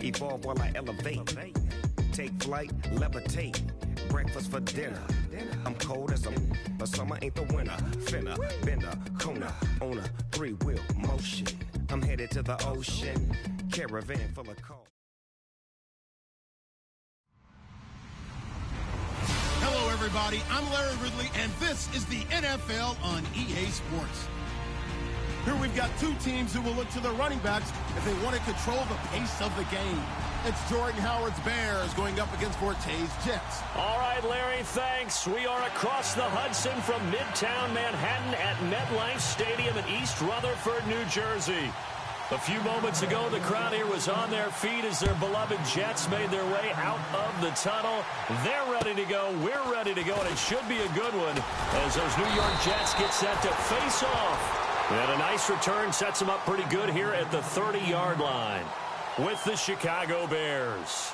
Evolve while I elevate. Take flight, levitate. Breakfast for dinner. I'm cold as but summer ain't the winter. Finna, bender, Kona, on a three-wheel motion. I'm headed to the ocean. Caravan full of coal. Hello, everybody. I'm Larry Ridley, and this is the NFL on EA Sports. Here we've got two teams who will look to their running backs if they want to control the pace of the game. It's Jordan Howard's Bears going up against Forte's Jets. All right, Larry, thanks. We are across the Hudson from Midtown Manhattan at MetLife Stadium in East Rutherford, New Jersey. A few moments ago, the crowd here was on their feet as their beloved Jets made their way out of the tunnel. They're ready to go. We're ready to go, and it should be a good one as those New York Jets get set to face off. And a nice return sets them up pretty good here at the 30-yard line with the Chicago Bears.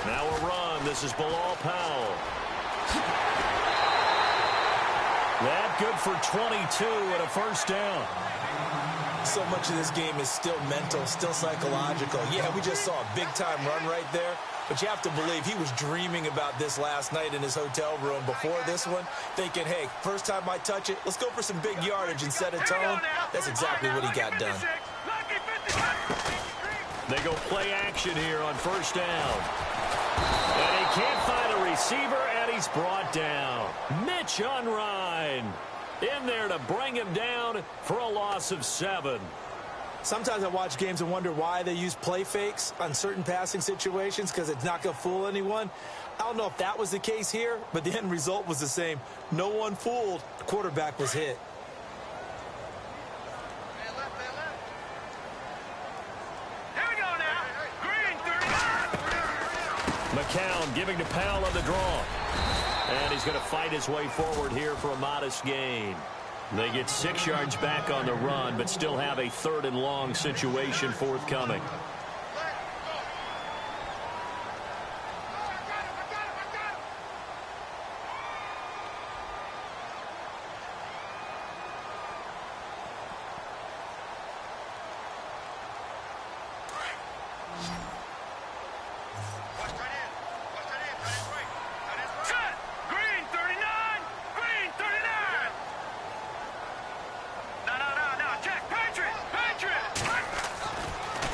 Now a run. This is Bilal Powell. That good for 22 and a first down. So much of this game is still mental, still psychological. Yeah, we just saw a big-time run right there, but you have to believe he was dreaming about this last night in his hotel room before this one, thinking, hey, first time I touch it, let's go for some big yardage and set a tone. That's exactly what he got done. They go play action here on first down. And he can't find a receiver, and he's brought down. Mitch Unrein in there to bring him down for a loss of 7. Sometimes I watch games and wonder why they use play fakes on certain passing situations because it's not going to fool anyone. I don't know if that was the case here, but the end result was the same. No one fooled. The quarterback was hit. McCown giving to Powell on the draw. And he's going to fight his way forward here for a modest gain. They get 6 yards back on the run, but still have a 3rd and long situation forthcoming.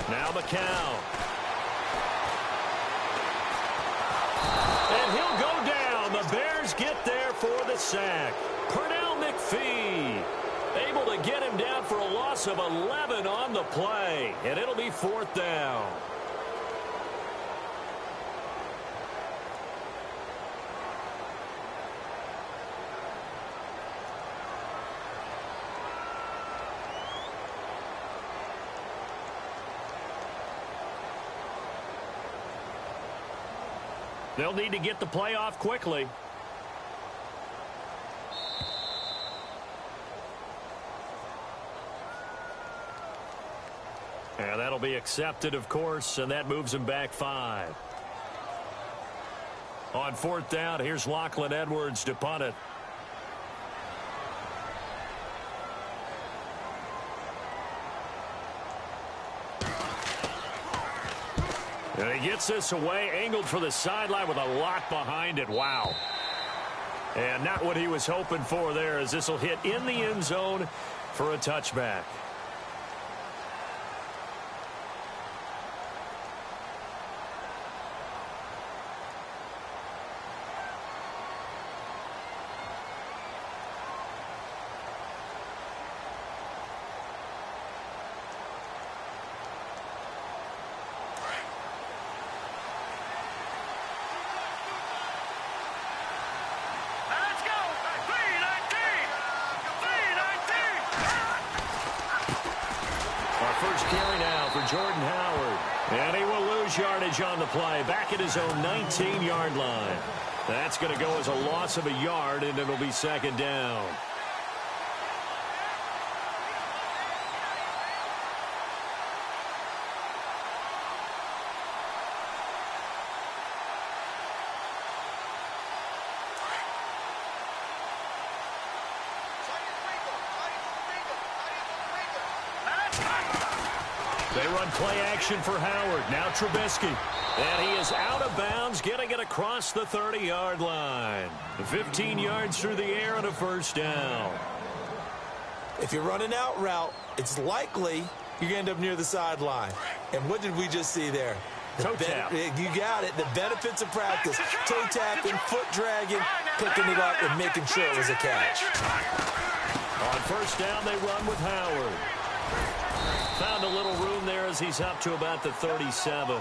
Now McCown. And he'll go down. The Bears get there for the sack. Pernell McPhee able to get him down for a loss of 11 on the play. And it'll be 4th down. They'll need to get the play off quickly. And that'll be accepted, of course, and that moves him back 5. On 4th down, here's Lachlan Edwards to punt it. And he gets this away, angled for the sideline with a lot behind it. Wow. And not what he was hoping for there, as this will hit in the end zone for a touchback. Jordan Howard. And he will lose yardage on the play. Back at his own 19-yard line. That's going to go as a loss of a yard, and it'll be 2nd down. They run play action for Howard. Now Trubisky. And he is out of bounds, getting it across the 30-yard line. 15 yards through the air and a first down. If you run an out route, it's likely you're going to end up near the sideline. And what did we just see there? Toe tap. You got it. The benefits of practice. Toe tapping, foot dragging, picking it up, and making sure it was a catch. On first down, they run with Howard. Found a little room there as he's up to about the 37.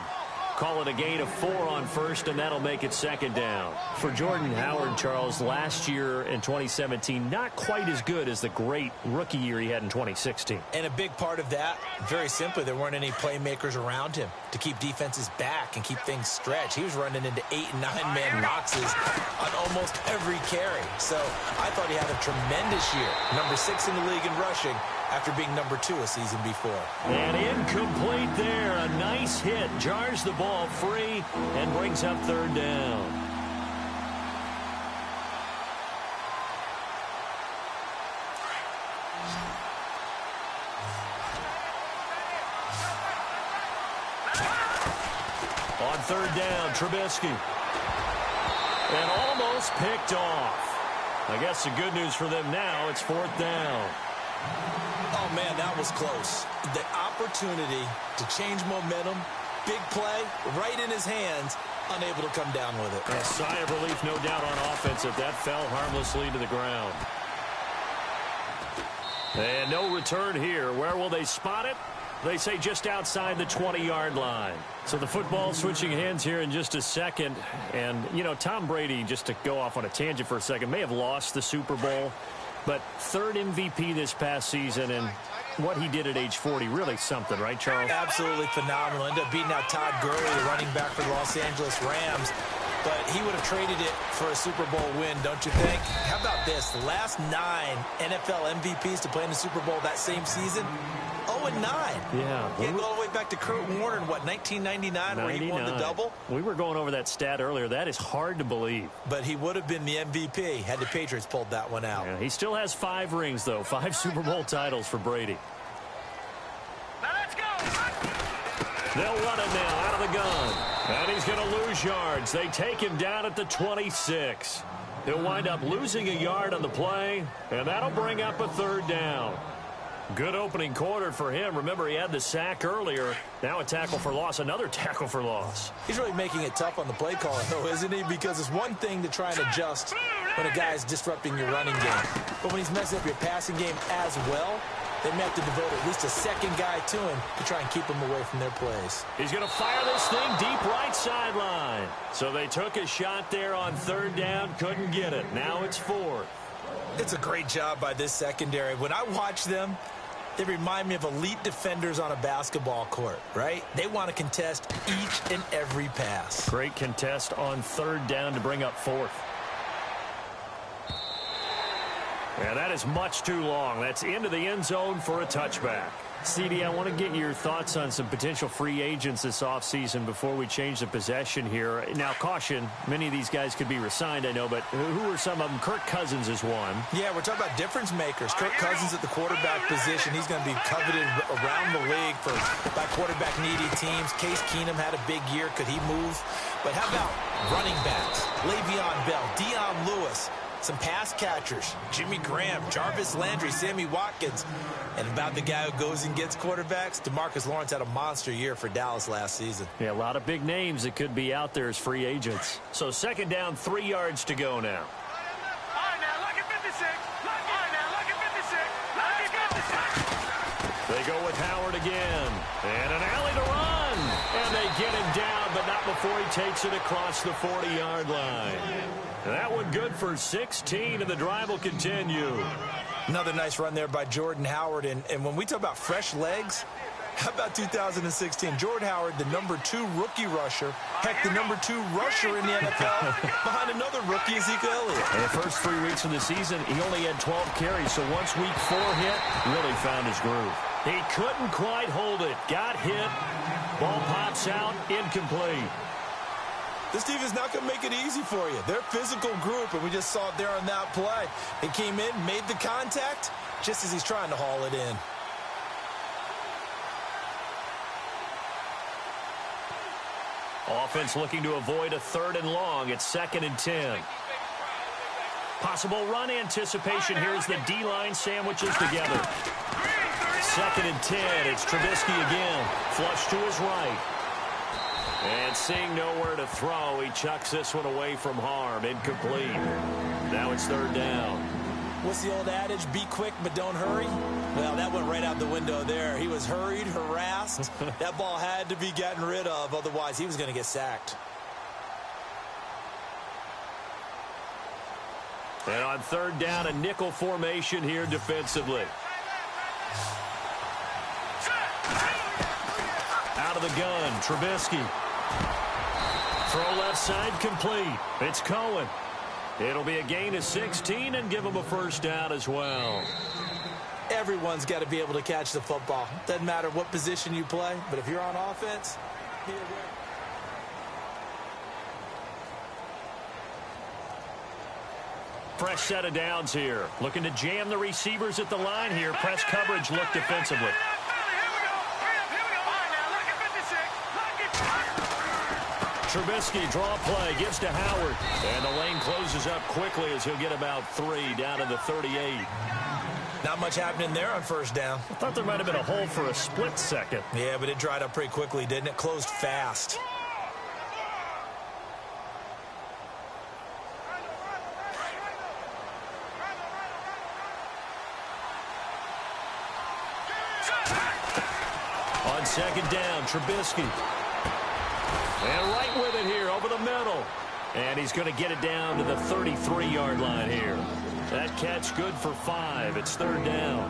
Call it a gain of 4 on first, and that'll make it second down. For Jordan Howard, Charles, last year in 2017, not quite as good as the great rookie year he had in 2016. And a big part of that, very simply, there weren't any playmakers around him to keep defenses back and keep things stretched. He was running into 8- and 9-man boxes on almost every carry. So I thought he had a tremendous year. Number 6 in the league in rushing, after being number 2 a season before. And incomplete there. A nice hit. Jars the ball free and brings up third down. On third down, Trubisky. And almost picked off. I guess the good news for them now, it's fourth down. Oh, man, that was close. The opportunity to change momentum, big play, right in his hands, unable to come down with it. A sigh of relief, no doubt, on offense if that fell harmlessly to the ground. And no return here. Where will they spot it? They say just outside the 20-yard line. So the football switching hands here in just a second. And, you know, Tom Brady, just to go off on a tangent for a second, may have lost the Super Bowl. But third MVP this past season, and what he did at age 40, really something, right, Charles? Absolutely phenomenal. Ended up beating out Todd Gurley, the running back for the Los Angeles Rams. But he would have traded it for a Super Bowl win, don't you think? How about this? The last 9 NFL MVPs to play in the Super Bowl that same season, 0-9. Yeah. He go all the way back to Kurt Warner in, what, 1999, where he won the double? We were going over that stat earlier. That is hard to believe. But he would have been the MVP had the Patriots pulled that one out. Yeah, he still has 5 rings, though. 5 Super Bowl titles for Brady. Now let's go. They'll run it now out of the gun. And he's going to lose yards. They take him down at the 26. He'll wind up losing a yard on the play, and that'll bring up a third down. Good opening quarter for him. Remember, he had the sack earlier. Now a tackle for loss, another tackle for loss. He's really making it tough on the play caller, though, isn't he? Because it's one thing to try and adjust when a guy is disrupting your running game. But when he's messing up your passing game as well, they may have to devote at least a second guy to him to try and keep him away from their plays. He's going to fire this thing deep right sideline. So they took a shot there on third down, couldn't get it. Now it's fourth. It's a great job by this secondary. When I watch them, they remind me of elite defenders on a basketball court, right? They want to contest each and every pass. Great contest on third down to bring up fourth. Yeah, that is much too long. That's into the end zone for a touchback. CD, I want to get your thoughts on some potential free agents this offseason before we change the possession here. Now, caution, many of these guys could be re-signed, I know, but who are some of them? Kirk Cousins is one. Yeah, we're talking about difference makers. Kirk Cousins at the quarterback position. He's going to be coveted around the league by quarterback-needy teams. Case Keenum had a big year. Could he move? But how about running backs? Le'Veon Bell, Dion Lewis, some pass catchers, Jimmy Graham, Jarvis Landry, Sammy Watkins. And about the guy who goes and gets quarterbacks, DeMarcus Lawrence had a monster year for Dallas last season. Yeah, a lot of big names that could be out there as free agents. So second down, 3 yards to go now. All right, now look at 56. All right, now look at 56. Look at 56. They go with Howard again. And an alley to run. And they get him down, but not before he takes it across the 40-yard line. And that one good for 16, and the drive will continue. Another nice run there by Jordan Howard. And when we talk about fresh legs, how about 2016? Jordan Howard, the #2 rookie rusher. Heck, the #2 rusher in the NFL behind another rookie, Ezekiel Elliott. In the first 3 weeks of the season, he only had 12 carries. So once week 4 hit, really found his groove. He couldn't quite hold it. Got hit. Ball pops out. Incomplete. This team is not going to make it easy for you. They're a physical group, and we just saw it there on that play. He came in, made the contact, just as he's trying to haul it in. Offense looking to avoid a 3rd and long. It's 2nd and 10. Possible run anticipation here as the D-line sandwiches together. 2nd and 10. It's Trubisky again. Flush to his right. And seeing nowhere to throw, he chucks this one away from harm. Incomplete. Now it's 3rd down. What's the old adage? Be quick, but don't hurry? Well, that went right out the window there. He was hurried, harassed. That ball had to be gotten rid of. Otherwise, he was going to get sacked. And on 3rd down, a nickel formation here defensively. Out of the gun, Trubisky. Throw left side complete. It's Cohen. It'll be a gain of 16 and give him a 1st down as well. Everyone's got to be able to catch the football. Doesn't matter what position you play, but if you're on offense, be aware. Fresh set of downs here. Looking to jam the receivers at the line here. Press coverage look defensively. Trubisky, draw play, gives to Howard. And the lane closes up quickly as he'll get about 3 down to the 38. Not much happening there on 1st down. I thought there might have been a hole for a split second. Yeah, but it dried up pretty quickly, didn't it? Closed fast. On 2nd down, Trubisky. And right with it here, over the middle. And he's going to get it down to the 33-yard line here. That catch good for 5. It's 3rd down.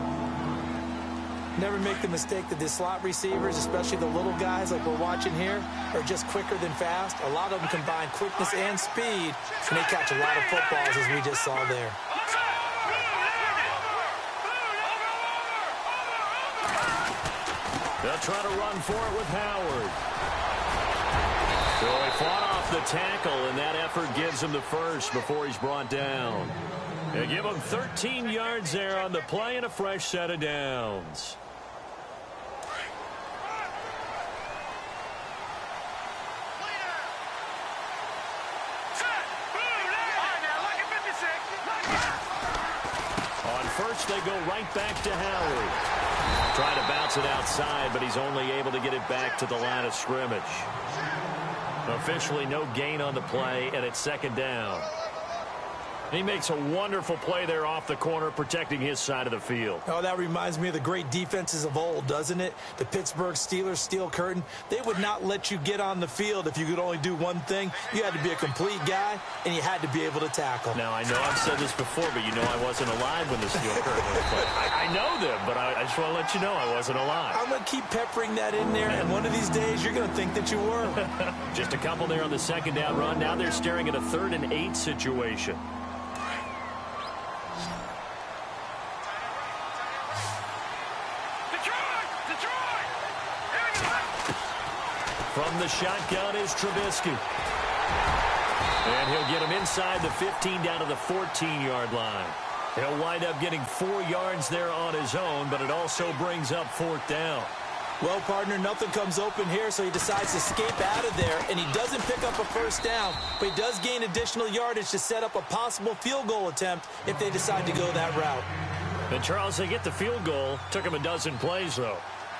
Never make the mistake that the slot receivers, especially the little guys like we're watching here, are just quicker than fast. A lot of them combine quickness and speed, and they catch a lot of footballs, as we just saw there. They'll try to run for it with Howard. So he fought off the tackle, and that effort gives him the 1st before he's brought down. They give him 13 yards there on the play and a fresh set of downs. On 1st, they go right back to Howard. Trying to bounce it outside, but he's only able to get it back to the line of scrimmage. Officially no gain on the play, and it's 2nd down. He makes a wonderful play there off the corner, protecting his side of the field. Oh, that reminds me of the great defenses of old, doesn't it? The Pittsburgh Steelers steel curtain. They would not let you get on the field if you could only do one thing. You had to be a complete guy, and you had to be able to tackle. Now, I know I've said this before, but you know I wasn't alive when the steel curtain was put. I know them, but I just want to let you know I wasn't alive. I'm going to keep peppering that in there, and one of these days you're going to think that you were. Just a couple there on the 2nd down run. Now they're staring at a 3rd and 8 situation. From the shotgun is Trubisky. And he'll get him inside the 15 down to the 14-yard line. He'll wind up getting 4 yards there on his own, but it also brings up 4th down. Well, partner, nothing comes open here, so he decides to escape out of there, and he doesn't pick up a 1st down, but he does gain additional yardage to set up a possible field goal attempt if they decide to go that route. And, Charles, they get the field goal. Took him a dozen plays, though.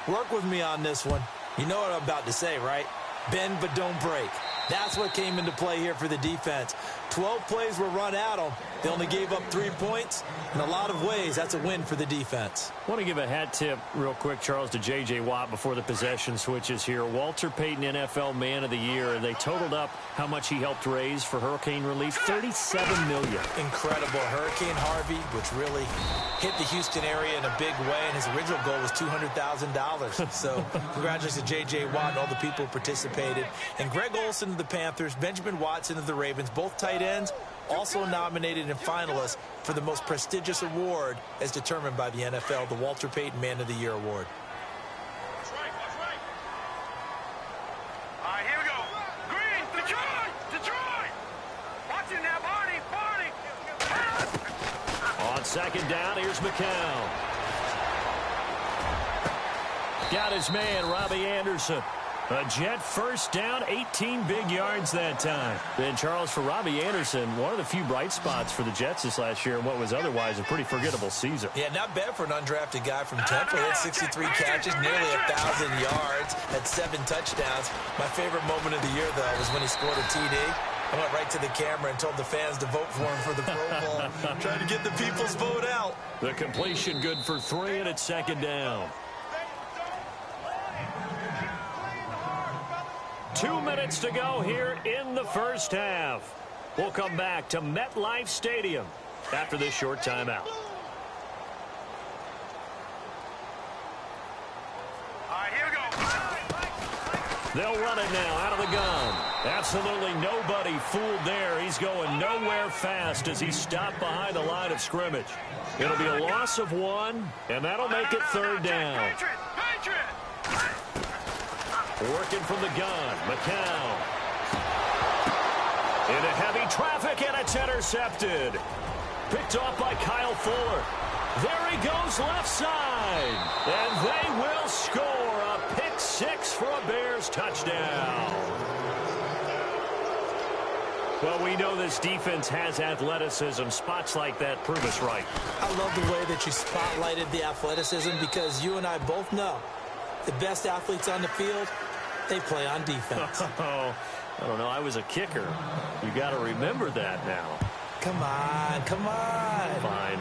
Work with me on this one. You know what I'm about to say, right? Bend but don't break. That's what came into play here for the defense. 12 plays were run at them. They only gave up 3 points. In a lot of ways, that's a win for the defense. I want to give a hat tip real quick, Charles, to J.J. Watt before the possession switches here. Walter Payton, NFL Man of the Year. They totaled up how much he helped raise for hurricane relief, $37 million. Incredible. Hurricane Harvey, which really hit the Houston area in a big way, and his original goal was $200,000. So congratulations to J.J. Watt and all the people who participated. And Greg Olsen of the Panthers, Benjamin Watson of the Ravens, both tight ends, also nominated and finalists for the most prestigious award as determined by the NFL, the Walter Payton Man of the Year Award. That's right. All right, here we go. Green, Detroit! Watch it now, Barney! On 2nd down, here's McCown. Got his man, Robbie Anderson. A Jet first down, 18 big yards that time. And Charles, for Robbie Anderson, one of the few bright spots for the Jets this last year in what was otherwise a pretty forgettable season. Yeah, not bad for an undrafted guy from Temple. He had 63 catches, nearly 1,000 yards, had 7 touchdowns. My favorite moment of the year, though, was when he scored a TD. I went right to the camera and told the fans to vote for him for the Pro Bowl. Trying to get the people's vote out. The completion good for 3, and it's second down. 2 minutes to go here in the first half. We'll come back to MetLife Stadium after this short timeout. All right, here we go. They'll run it now out of the gun. Absolutely nobody fooled there. He's going nowhere fast as he stopped behind the line of scrimmage. It'll be a loss of 1, and that'll make it third down. Working from the gun, McCown. Into heavy traffic, and it's intercepted. Picked off by Kyle Fuller. There he goes left side. And they will score a pick 6 for a Bears touchdown. Well, we know this defense has athleticism. Spots like that prove us right. I love the way that you spotlighted the athleticism because you and I both know the best athletes on the field, they play on defense. I don't know. I was a kicker. You got to remember that now. Come on, come on. Fine.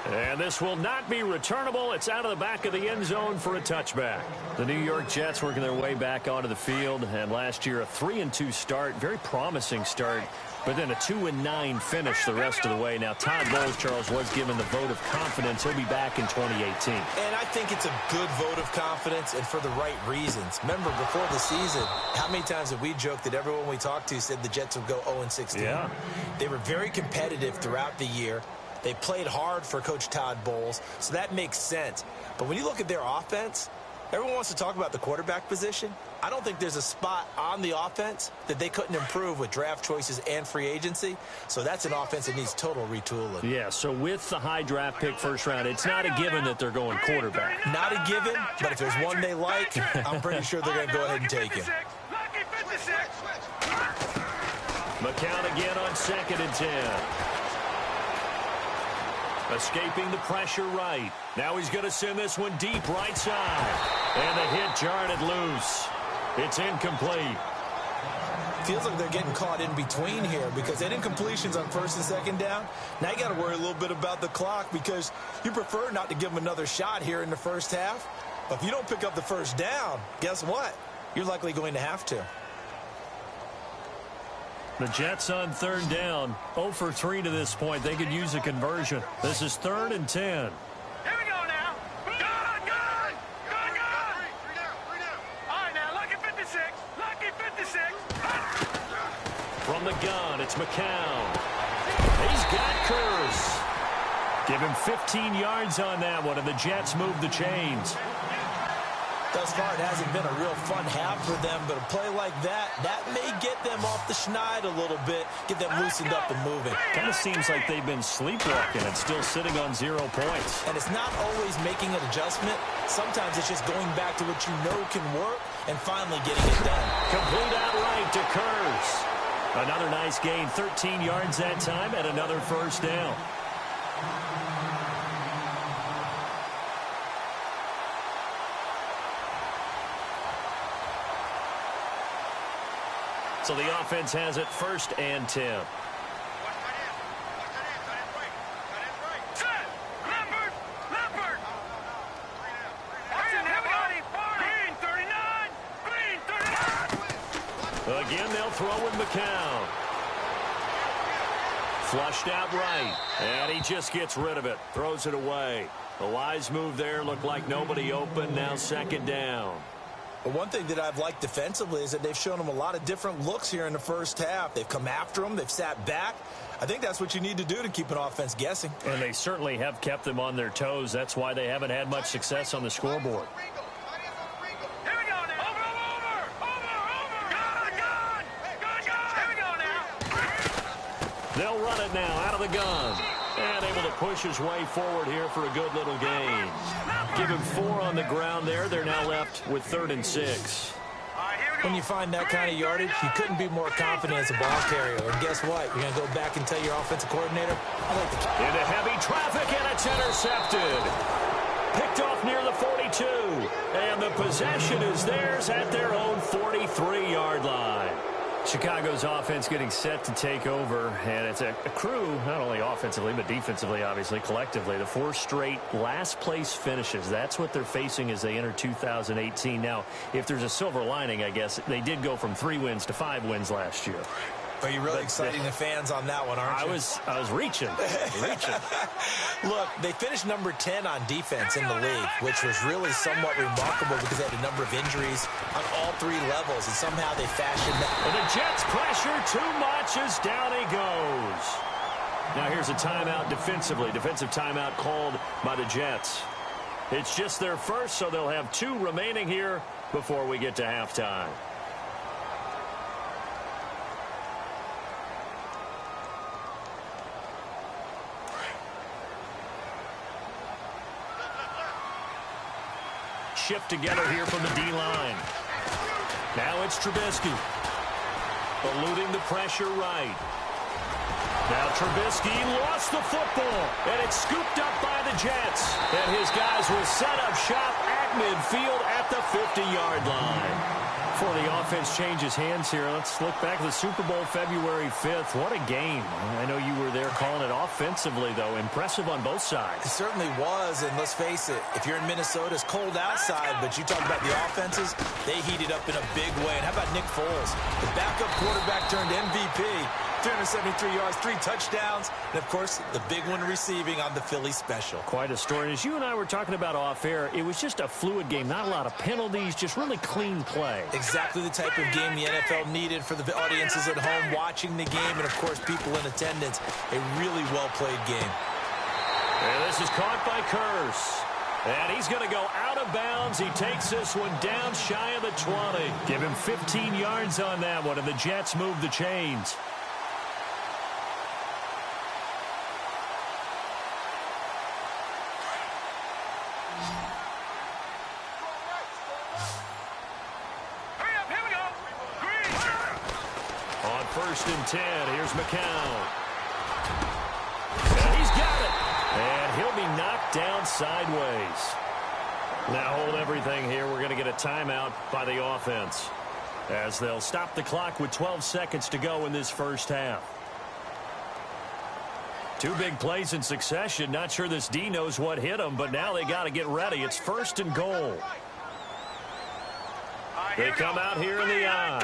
And this will not be returnable. It's out of the back of the end zone for a touchback. The New York Jets working their way back onto the field. And last year, a 3-2 start. Very promising start. But then a 2-9 finish the rest of the way. Now, Todd Bowles, Charles, was given the vote of confidence. He'll be back in 2018. And I think it's a good vote of confidence and for the right reasons. Remember, before the season, how many times have we joked that everyone we talked to said the Jets would go 0-16? Yeah. They were very competitive throughout the year. They played hard for Coach Todd Bowles, so that makes sense. But when you look at their offense, everyone wants to talk about the quarterback position. I don't think there's a spot on the offense that they couldn't improve with draft choices and free agency. So that's an offense that needs total retooling. Yeah, so with the high draft pick first round, it's not a given that they're going quarterback. Not a given, but if there's one they like, I'm pretty sure they're going to go ahead and take him. McCown again on 2nd and 10. Escaping the pressure right. Now he's going to send this one deep right side. And the hit jarred it loose. It's incomplete. Feels like they're getting caught in between here because they didn't incompletions on 1st and 2nd down. Now you got to worry a little bit about the clock because you prefer not to give them another shot here in the first half. But if you don't pick up the first down, guess what? You're likely going to have to. The Jets on 3rd down, 0 for 3 to this point. They could use a conversion. This is 3rd and 10. Here we go now. Gun! All right, now, lucky 56. Lucky 56. From the gun, it's McCown. He's got Curse. Give him 15 yards on that one, and the Jets move the chains. Thus far, it hasn't been a real fun half for them, but a play like that may get them off the schneid a little bit, get them loosened up and moving. Kind of seems like they've been sleepwalking and still sitting on 0 points. And it's not always making an adjustment. Sometimes it's just going back to what you know can work and finally getting it done. Complete outright to Kurz. Another nice gain, 13 yards that time, and another first down. So the offense has it 1st and 10. Again, they'll throw with McCown. Flushed out right, and he just gets rid of it. Throws it away. A wise move there. Looked like nobody open. Now 2nd down. But one thing that I've liked defensively is that they've shown them a lot of different looks here in the first half. They've come after them. They've sat back. I think that's what you need to do to keep an offense guessing. And they certainly have kept them on their toes. That's why they haven't had much success on the scoreboard. They'll run it now out of the gun. And able to push his way forward here for a good little gain. Give him 4 on the ground there. They're now left with 3rd and 6. When you find that kind of yardage, you couldn't be more confident as a ball carrier. And guess what? You're going to go back and tell your offensive coordinator, I like the into heavy traffic, and it's intercepted. Picked off near the 42. And the possession is theirs at their own 43-yard line. Chicago's offense getting set to take over, and it's a crew, not only offensively, but defensively, obviously, collectively. The 4 straight last-place finishes. That's what they're facing as they enter 2018. Now, if there's a silver lining, I guess, they did go from 3 wins to 5 wins last year. Are you really exciting the fans on that one, aren't you? I was reaching. Look, they finished number 10 on defense in the league, which was really somewhat remarkable because they had a number of injuries on all 3 levels, and somehow they fashioned that. And the Jets pressure too much as down he goes. Now here's a timeout defensively. Defensive timeout called by the Jets. It's just their first, so they'll have 2 remaining here before we get to halftime. Shift together here from the D-line. Now it's Trubisky. Eluding the pressure right. Now Trubisky lost the football, and it's scooped up by the Jets. And his guys will set up shop at midfield at the 50-yard line. Before the offense changes hands here, let's look back at the Super Bowl February 5th. What a game. I know you were there calling it offensively, though. Impressive on both sides. It certainly was, and let's face it, if you're in Minnesota, it's cold outside, but you talk about the offenses, they heated up in a big way. And how about Nick Foles? The backup quarterback turned MVP. 373 yards, 3 touchdowns, and, of course, the big one receiving on the Philly special. Quite a story. And as you and I were talking about off air, it was just a fluid game, not a lot of penalties, just really clean play. Exactly the type of game the NFL needed for the audiences at home watching the game and, of course, people in attendance. A really well-played game. And this is caught by Curse. And he's going to go out of bounds. He takes this one down shy of the 20. Give him 15 yards on that one, and the Jets move the chains. On 1st and 10, here's McCown. And he's got it. And he'll be knocked down sideways. Now hold everything here. We're going to get a timeout by the offense, as they'll stop the clock with 12 seconds to go in this first half. 2 big plays in succession. Not sure this D knows what hit him, but now they got to get ready. It's 1st and goal. They come out here in the I.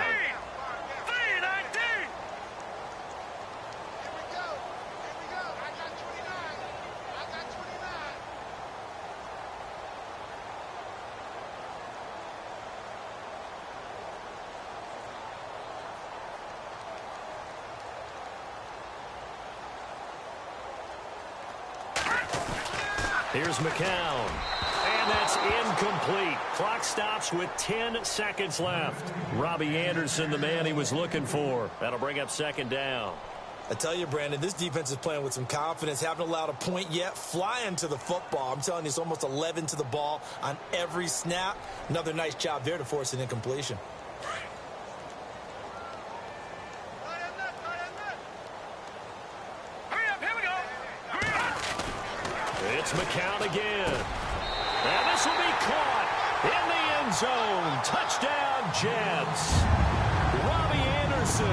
Here's McCown. And that's incomplete. Clock stops with 10 seconds left. Robbie Anderson, the man he was looking for. That'll bring up 2nd down. I tell you, Brandon, this defense is playing with some confidence. Haven't allowed a point yet. Flying to the football. I'm telling you, it's almost 11 to the ball on every snap. Another nice job there to force an incompletion. It's McCown again. And this will be caught in the end zone. Touchdown, Jets. Robbie Anderson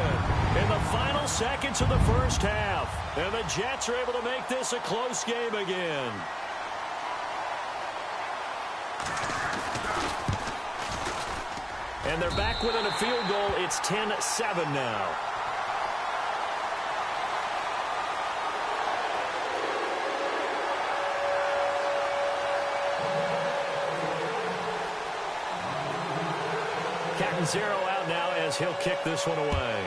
in the final seconds of the first half. And the Jets are able to make this a close game again. And they're back within a field goal. It's 10-7 now. Zero out now as he'll kick this one away.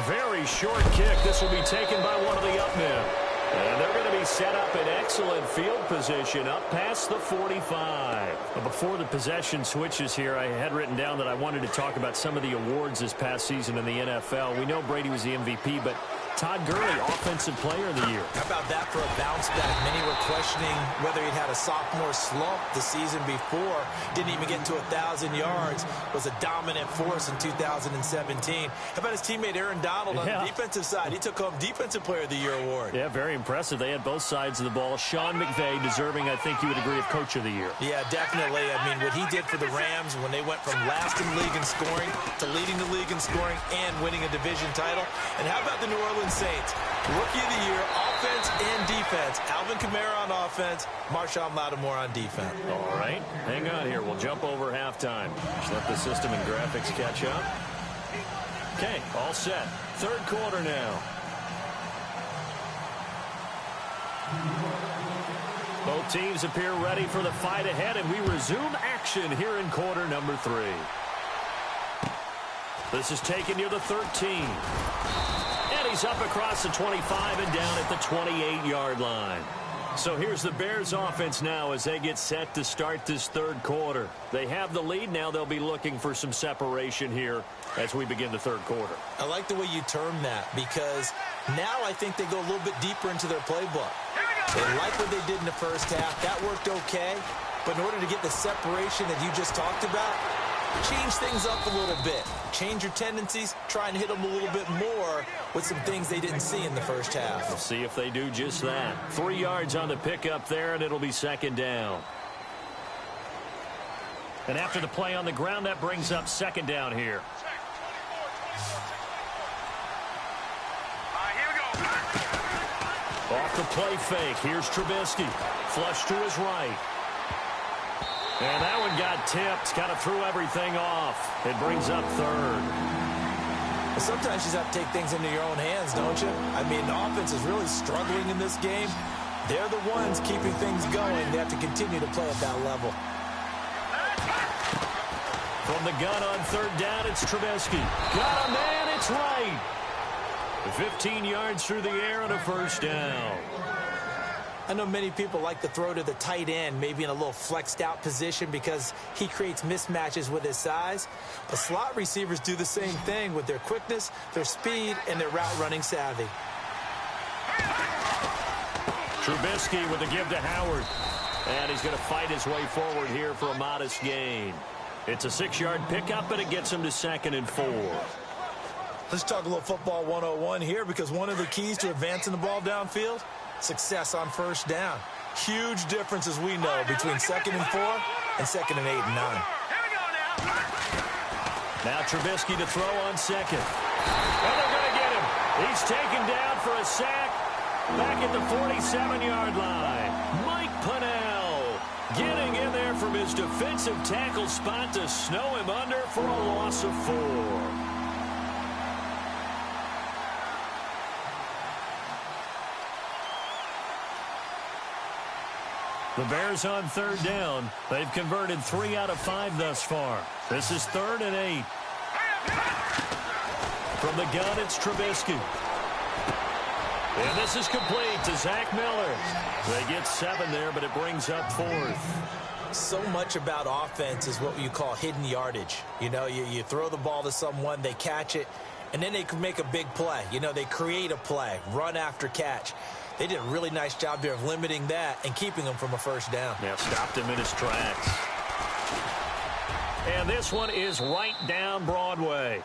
Very short kick. This will be taken by one of the up men. And they're going to be set up in excellent field position up past the 45. But before the possession switches here, I had written down that I wanted to talk about some of the awards this past season in the NFL. We know Brady was the MVP, but Todd Gurley, Offensive Player of the Year. How about that for a bounce back? Many were questioning whether he'd had a sophomore slump the season before. Didn't even get to 1,000 yards. Was a dominant force in 2017. How about his teammate Aaron Donald on the defensive side? He took home Defensive Player of the Year award. Yeah, very impressive. They had both sides of the ball. Sean McVay deserving, I think you would agree, of Coach of the Year. Yeah, definitely. I mean, what he did for the Rams when they went from last in the league in scoring to leading the league in scoring and winning a division title. And how about the New Orleans Saints? Rookie of the Year, offense and defense. Alvin Kamara on offense, Marshawn Lattimore on defense. All right, hang on here. We'll jump over halftime. Just let the system and graphics catch up. Okay, all set. Third quarter now. Both teams appear ready for the fight ahead, and we resume action here in quarter number 3. This is taken near the 13. And he's up across the 25 and down at the 28-yard line. So here's the Bears offense now as they get set to start this third quarter. They have the lead. Now they'll be looking for some separation here as we begin the third quarter. I like the way you term that because now I think they go a little bit deeper into their playbook. They like what they did in the first half. That worked okay. But in order to get the separation that you just talked about, change things up a little bit. Change your tendencies. Try and hit them a little bit more with some things they didn't see in the first half. We'll see if they do just that. 3 yards on the pickup there, and it'll be second down. And after the play on the ground, that brings up second down here. Off the play fake. Here's Trubisky. Flush to his right. And that one got tipped. Kind of threw everything off. It brings up third. Well, sometimes you just have to take things into your own hands, don't you? I mean, the offense is really struggling in this game. They're the ones keeping things going. They have to continue to play at that level. From the gun on third down, it's Trubisky. Got a man, it's right. 15 yards through the air and a first down. I know many people like to throw to the tight end, maybe in a little flexed out position because he creates mismatches with his size. But slot receivers do the same thing with their quickness, their speed, and their route running savvy. Trubisky with a give to Howard. And he's going to fight his way forward here for a modest gain. It's a 6-yard pickup, but it gets him to second and 4. Let's talk a little football 101 here because one of the keys to advancing the ball downfield, success on first down. Huge difference, as we know, between 2nd and 4 and 2nd and 8 and 9. Now Trubisky to throw on second. And they're going to get him. He's taken down for a sack back at the 47-yard line. Mike Pennell getting in there from his defensive tackle spot to snow him under for a loss of 4. The Bears on third down. They've converted 3 out of 5 thus far. This is 3rd and 8. From the gun, it's Trubisky. And this is complete to Zach Miller. They get 7 there, but it brings up 4th. So much about offense is what you call hidden yardage. You know, you throw the ball to someone, they catch it, and then they can make a big play. You know, they create a play, run after catch. They did a really nice job there of limiting that and keeping him from a first down. Yeah, stopped him in his tracks. And this one is right down Broadway.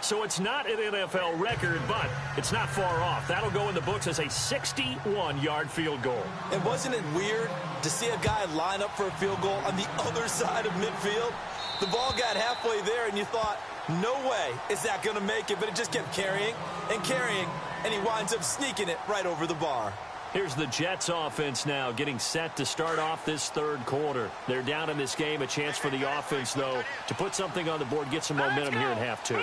So it's not an NFL record, but it's not far off. That'll go in the books as a 61-yard field goal. And wasn't it weird to see a guy line up for a field goal on the other side of midfield? The ball got halfway there, and you thought, no way is that going to make it, but it just kept carrying and carrying, and he winds up sneaking it right over the bar. Here's the Jets offense now getting set to start off this third quarter. They're down in this game. A chance for the offense, though, to put something on the board, get some momentum here in half 2.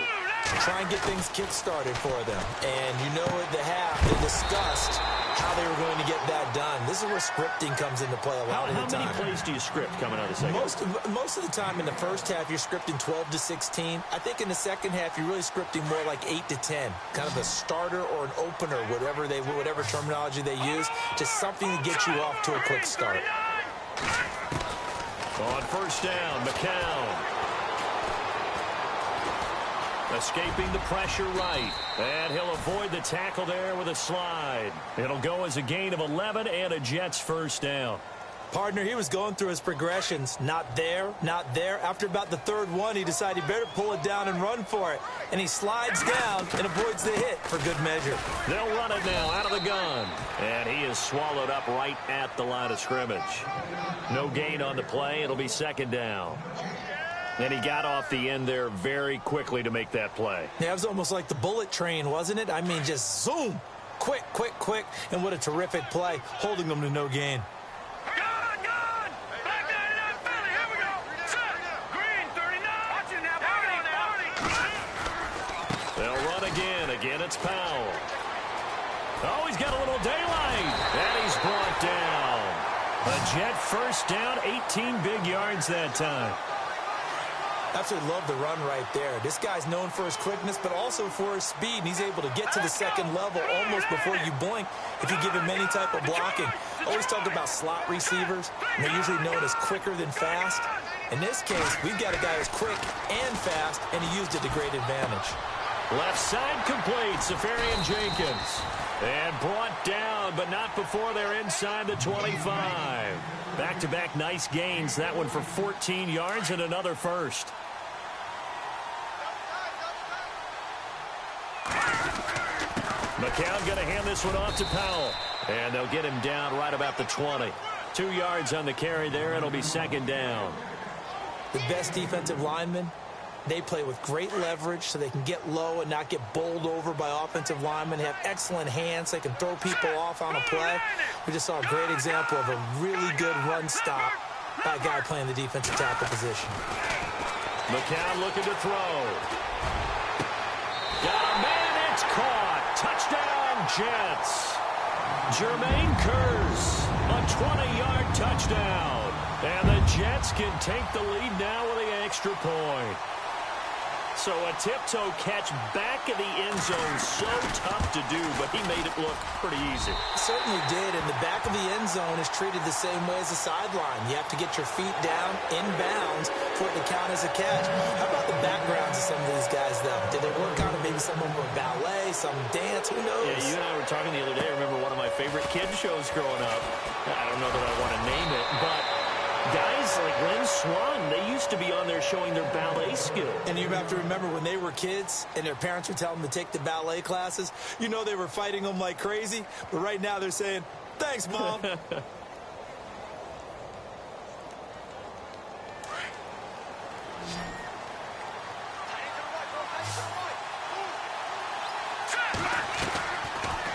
Try and get things kick-started for them. And you know at the half, they discussed how they were going to get that done. This is where scripting comes into play a lot of the time. How many plays do you script coming out of the second? Most of the time in the first half, you're scripting 12 to 16. I think in the second half, you're really scripting more like 8 to 10. Kind of a starter or an opener, whatever terminology they use. Just something to get you off to a quick start. On first down, McCown. Escaping the pressure right. And he'll avoid the tackle there with a slide. It'll go as a gain of 11 and a Jets first down. Partner, he was going through his progressions. Not there, not there. After about the third one, he decided he better pull it down and run for it. And he slides down and avoids the hit for good measure. They'll run it now out of the gun. And he is swallowed up right at the line of scrimmage. No gain on the play. It'll be second down. And he got off the end there very quickly to make that play. Yeah, it was almost like the bullet train, wasn't it? I mean, just zoom. Quick, quick, quick. And what a terrific play, holding them to no gain. Again, it's Powell. Oh, he's got a little daylight. And he's brought down. A Jet first down, 18 big yards that time. Absolutely love the run right there. This guy's known for his quickness, but also for his speed. And he's able to get to the second level almost before you blink if you give him any type of blocking. Always talk about slot receivers. And they're usually known as quicker than fast. In this case, we've got a guy who's quick and fast, and he used it to great advantage. Left side complete, Safarian Jenkins. And brought down, but not before they're inside the 25. Back-to-back nice gains. That one for 14 yards and another first. McCown going to hand this one off to Powell. And they'll get him down right about the 20. 2 yards on the carry there. It'll be second down. The best defensive linemen, they play with great leverage so they can get low and not get bowled over by offensive linemen. They have excellent hands. They can throw people off on a play. We just saw a great example of a really good run stop by a guy playing the defensive tackle position. McCown looking to throw. Got a man, it's caught. Touchdown, Jets. Jermaine Kearse, a 20-yard touchdown. And the Jets can take the lead now with the extra point. So a tiptoe catch back in the end zone, so tough to do, but he made it look pretty easy. Certainly did, and the back of the end zone is treated the same way as the sideline. You have to get your feet down, inbounds, for it to count as a catch. How about the backgrounds of some of these guys, though? Did they work on it? Maybe some of them were ballet, some dance, who knows? Yeah, you and I were talking the other day. I remember one of my favorite kids shows growing up. I don't know that I want to name it, but guys like Lynn Swan, they used to be on there showing their ballet skill. And you have to remember when they were kids and their parents would tell them to take the ballet classes, you know they were fighting them like crazy. But right now they're saying, thanks, Mom.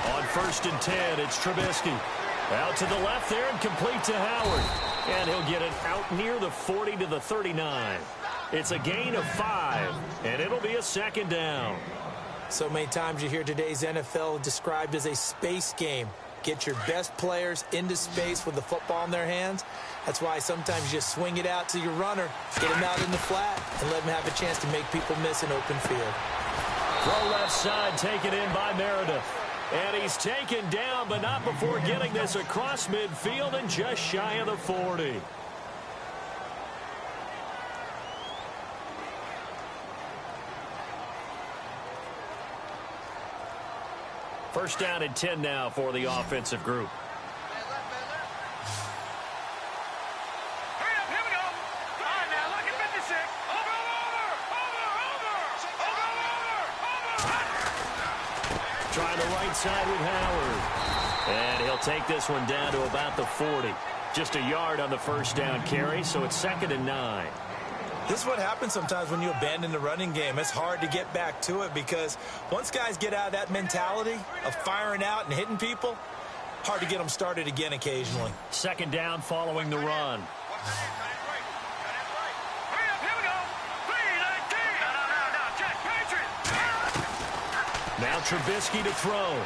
On 1st and 10, it's Trubisky. Out to the left there and complete to Howard. And he'll get it out near the 40 to the 39. It's a gain of 5, and it'll be a second down. So many times you hear today's NFL described as a space game. Get your best players into space with the football in their hands. That's why sometimes you just swing it out to your runner, get him out in the flat, and let him have a chance to make people miss an open field. Throw left side taken in by Meredith. And he's taken down, but not before getting this across midfield and just shy of the 40. First down and 10 now for the offensive group. Trying the right side with Howard. And he'll take this one down to about the 40. Just a yard on the first down carry, so it's 2nd and 9. This is what happens sometimes when you abandon the running game. It's hard to get back to it because once guys get out of that mentality of firing out and hitting people, hard to get them started again occasionally. Second down following the run. Now Trubisky to throw.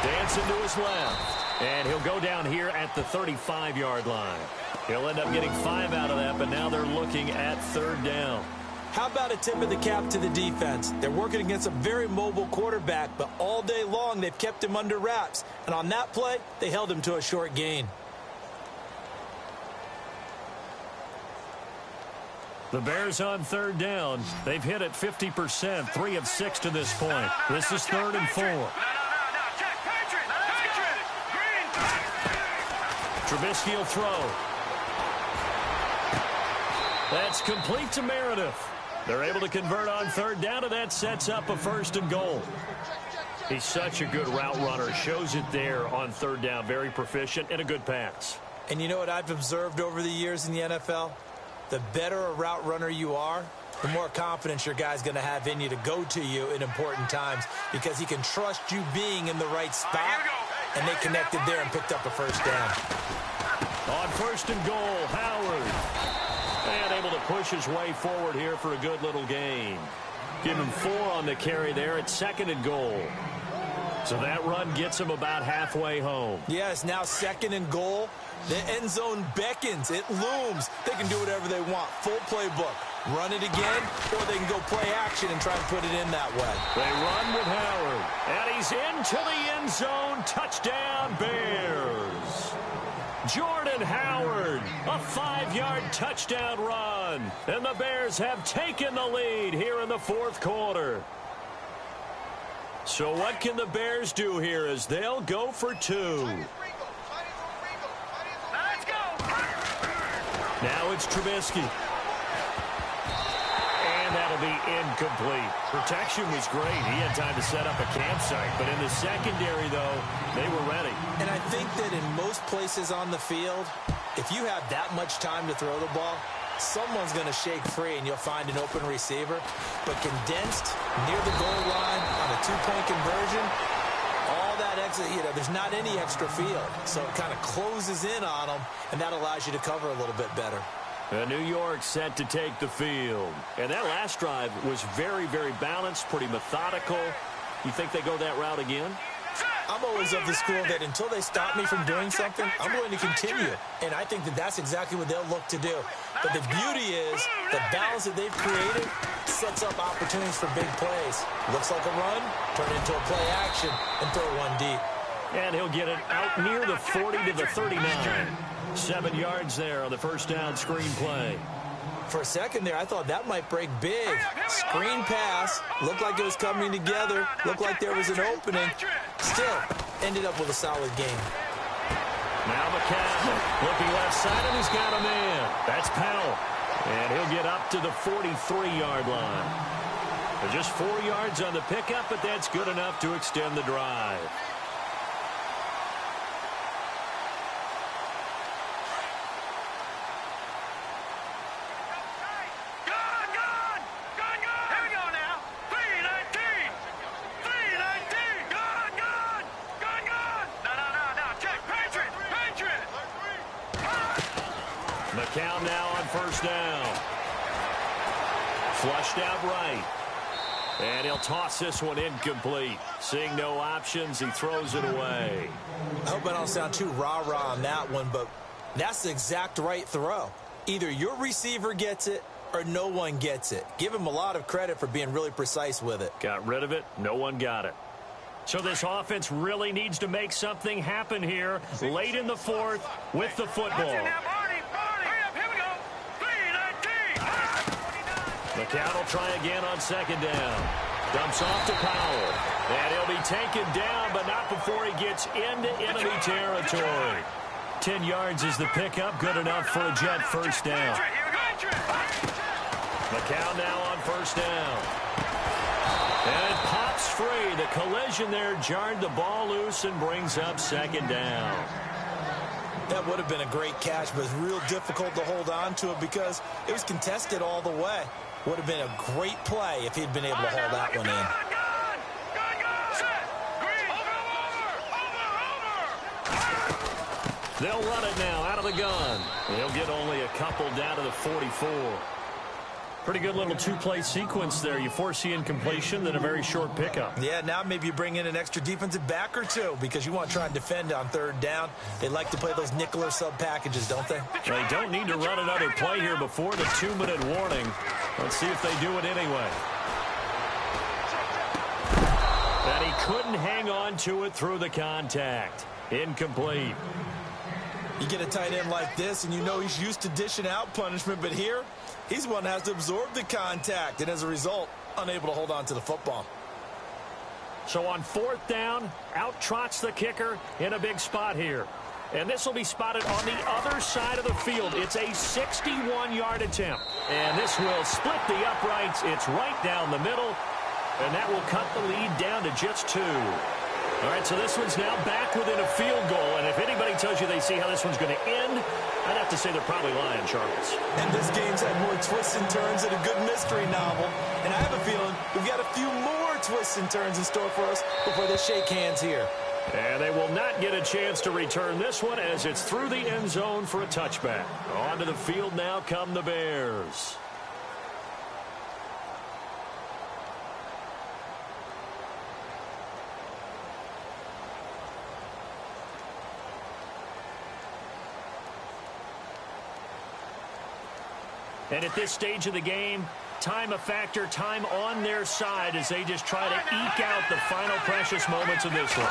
Dancing to his left. And he'll go down here at the 35-yard line. He'll end up getting 5 out of that, but now they're looking at 3rd down. How about a tip of the cap to the defense? They're working against a very mobile quarterback, but all day long they've kept him under wraps. And on that play, they held him to a short gain. The Bears on third down. They've hit it 50%, 3 of 6 to this point. This is 3rd and 4. Trubisky will throw. That's complete to Meredith. They're able to convert on third down, and that sets up a 1st and goal. He's such a good route runner. Shows it there on third down. Very proficient and a good pass. And you know what I've observed over the years in the NFL? The better a route runner you are, the more confidence your guy's going to have in you to go to you in important times because he can trust you being in the right spot, and they connected there and picked up a 1st down. On 1st and goal, Howard. And able to push his way forward here for a good little gain. Give him 4 on the carry there at 2nd and goal. So that run gets him about halfway home. Yeah, it's now 2nd and goal. The end zone beckons. It looms. They can do whatever they want. Full playbook. Run it again, or they can go play action and try and put it in that way. They run with Howard. And he's into the end zone. Touchdown, Bears. Jordan Howard, a 5-yard touchdown run. And the Bears have taken the lead here in the 4th quarter. So what can the Bears do here as they'll go for 2? Let's go. Now it's Trubisky. And that'll be incomplete. Protection was great. He had time to set up a campsite. But in the secondary, though, they were ready. And I think that in most places on the field, if you have that much time to throw the ball, someone's going to shake free and you'll find an open receiver. But condensed near the goal line on a 2-point conversion, all that extra, there's not any extra field. So it kind of closes in on them, and that allows you to cover a little bit better. New York set to take the field. And that last drive was very, very balanced, pretty methodical. You think they go that route again? I'm always of the school that until they stop me from doing something, I'm going to continue. And I think that that's exactly what they'll look to do. But the beauty is the balance that they've created sets up opportunities for big plays. Looks like a run, turn into a play action, and throw one deep. And he'll get it out near the 40 to the 39. 7 yards there on the 1st down screen play. For a second there, I thought that might break big. Screen pass. Looked like it was coming together. Looked like there was an opening. Still, ended up with a solid game. Now McCaffrey looking left side, and he's got a man. That's Powell. And he'll get up to the 43-yard line. Just 4 yards on the pickup, but that's good enough to extend the drive. McCown now on 1st down. Flushed out right. And he'll toss this one incomplete. Seeing no options, he throws it away. I hope I don't sound too rah-rah on that one, but that's the exact right throw. Either your receiver gets it or no one gets it. Give him a lot of credit for being really precise with it. Got rid of it. No one got it. So this offense really needs to make something happen here late in the 4th with the football. McCown will try again on 2nd down. Dumps off to Powell. And he'll be taken down, but not before he gets into enemy territory. 10 yards is the pickup. Good enough for a Jet 1st down. McCown now on 1st down. And it pops free. The collision there jarred the ball loose and brings up 2nd down. That would have been a great catch, but it's real difficult to hold on to it because it was contested all the way. Would have been a great play if he'd been able to hold that one in. They'll run it now out of the gun. They'll get only a couple down to the 44. Pretty good little 2-play sequence there. You foresee incompletion, then a very short pickup. Yeah, now maybe you bring in an extra defensive back or two because you want to try and defend on 3rd down. They like to play those nickel or sub packages, don't they? They don't need to run another play here before the 2-minute warning. Let's see if they do it anyway. And he couldn't hang on to it through the contact. Incomplete. You get a tight end like this, and you know he's used to dishing out punishment, but here, He's the one that has to absorb the contact, and as a result, unable to hold on to the football. So on 4th down, out trots the kicker in a big spot here. And this will be spotted on the other side of the field. It's a 61-yard attempt. And this will split the uprights. It's right down the middle. And that will cut the lead down to just 2. All right, so this one's now back within a field goal. And if anybody tells you they see how this one's going to end, I'd have to say they're probably lying, Charles. And this game's had more twists and turns than a good mystery novel. And I have a feeling we've got a few more twists and turns in store for us before they shake hands here. And they will not get a chance to return this one as it's through the end zone for a touchback. Onto the field now come the Bears. And at this stage of the game, time a factor, time on their side as they just try to eke out the final precious moments of this one.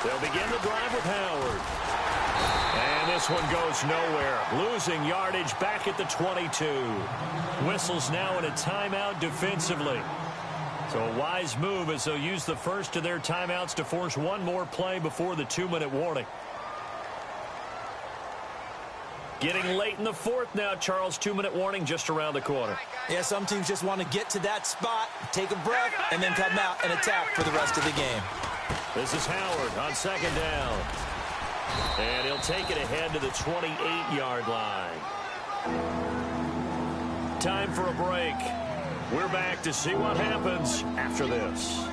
They'll begin the drive with Howard. And this one goes nowhere. Losing yardage back at the 22. Whistles now in a timeout defensively. So a wise move as they'll use the first of their timeouts to force one more play before the 2-minute warning. Getting late in the 4th now, Charles. 2-minute warning just around the corner. Yeah, some teams just want to get to that spot, take a breath, and then come out and attack for the rest of the game. This is Howard on 2nd down. And he'll take it ahead to the 28-yard line. Time for a break. We're back to see what happens after this.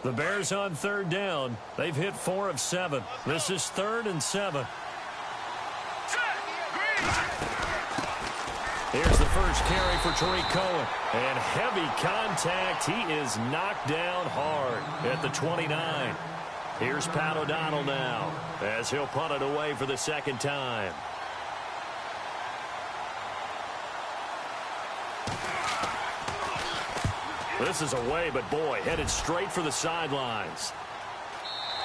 The Bears on 3rd down. They've hit 4 of 7. This is 3rd and 7. Here's the first carry for Tariq Cohen. And heavy contact. He is knocked down hard at the 29. Here's Pat O'Donnell now as he'll punt it away for the 2nd time. This is away, but boy, headed straight for the sidelines.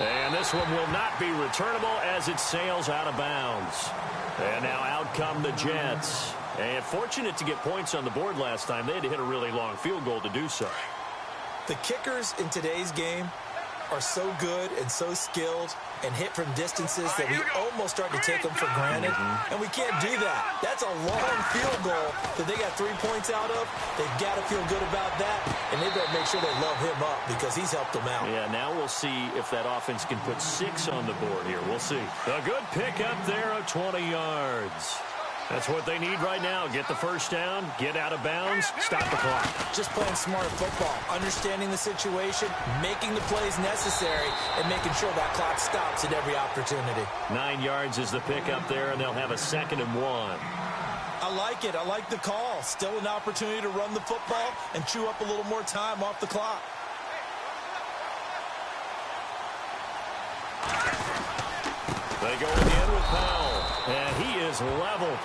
And this one will not be returnable as it sails out of bounds. And now out come the Jets. And fortunate to get points on the board last time. They had to hit a really long field goal to do so. The kickers in today's game are so good and so skilled and hit from distances that we almost start to take them for granted. And we can't do that. That's a long field goal that they got 3 points out of. They've got to feel good about that, and they better make sure they love him up because he's helped them out. Yeah, now we'll see if that offense can put 6 on the board here. We'll see. A good pick up there of 20 yards. That's what they need right now. Get the first down, get out of bounds, stop the clock. Just playing smart football, understanding the situation, making the plays necessary, and making sure that clock stops at every opportunity. 9 yards is the pick up there, and they'll have a 2nd and 1. I like it. I like the call. Still an opportunity to run the football and chew up a little more time off the clock. They go in with Powell, and he is leveled.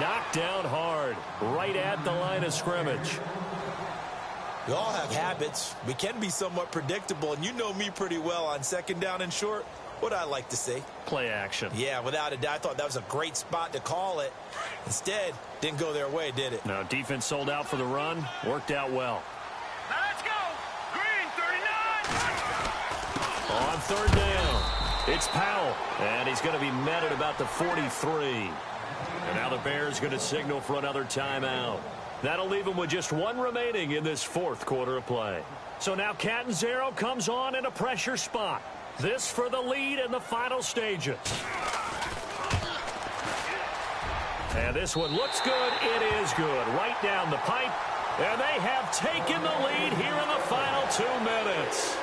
Knocked down hard, right at the line of scrimmage. We all have habits. We can be somewhat predictable, and you know me pretty well on 2nd down and short. What I like to see. Play action. Yeah, without a doubt. I thought that was a great spot to call it. Instead, didn't go their way, did it? No, defense sold out for the run. Worked out well. Now let's go. Green, 39. On 3rd down, it's Powell, and he's going to be met at about the 43. And now the Bears going to signal for another timeout. That'll leave them with just 1 remaining in this 4th quarter of play. So now Catanzaro comes on in a pressure spot. This for the lead in the final stages. And this one looks good. It is good. Right down the pipe. And they have taken the lead here in the final 2 minutes.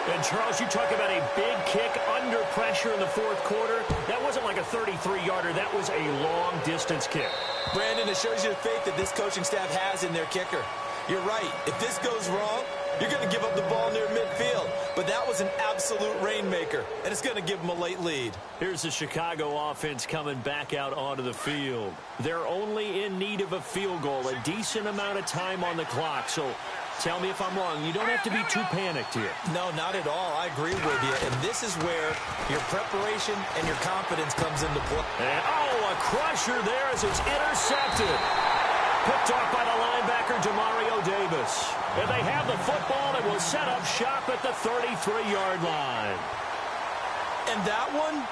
And, Charles, you talk about a big kick under pressure in the 4th quarter. That wasn't like a 33-yarder. That was a long-distance kick. Brandon, it shows you the faith that this coaching staff has in their kicker. You're right. If this goes wrong, you're going to give up the ball near midfield. but that was an absolute rainmaker, and it's going to give them a late lead. Here's the Chicago offense coming back out onto the field. They're only in need of a field goal, a decent amount of time on the clock. So tell me if I'm wrong. You don't have to be too panicked here. No, not at all. I agree with you. And this is where your preparation and your confidence comes into play. And, a crusher there as it's intercepted. Picked off by the linebacker, Demario Davis. And they have the football and will set up shop at the 33-yard line. And that one,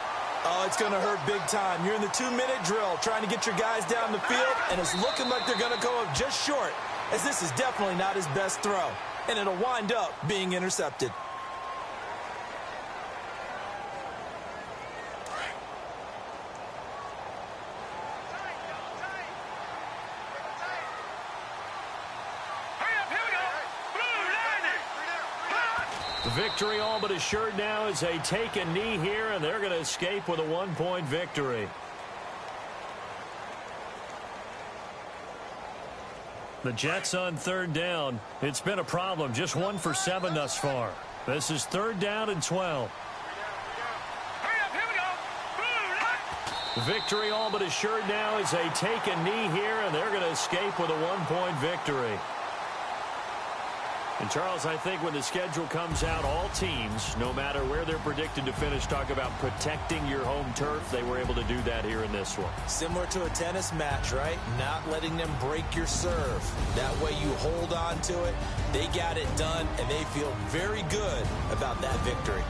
it's going to hurt big time. You're in the 2-minute drill trying to get your guys down the field, and it's looking like they're going to go up just short, as this is definitely not his best throw. And it'll wind up being intercepted. Victory all but assured now as they take a knee here, and they're going to escape with a 1-point victory. The Jets on 3rd down. It's been a problem. Just 1 for 7 thus far. This is 3rd down and 12. Victory all but assured now as they take a knee here, and they're going to escape with a 1-point victory. And, Charles, I think when the schedule comes out, all teams, no matter where they're predicted to finish, talk about protecting your home turf. They were able to do that here in this one. Similar to a tennis match, right? Not letting them break your serve. That way you hold on to it. They got it done, and they feel very good about that victory.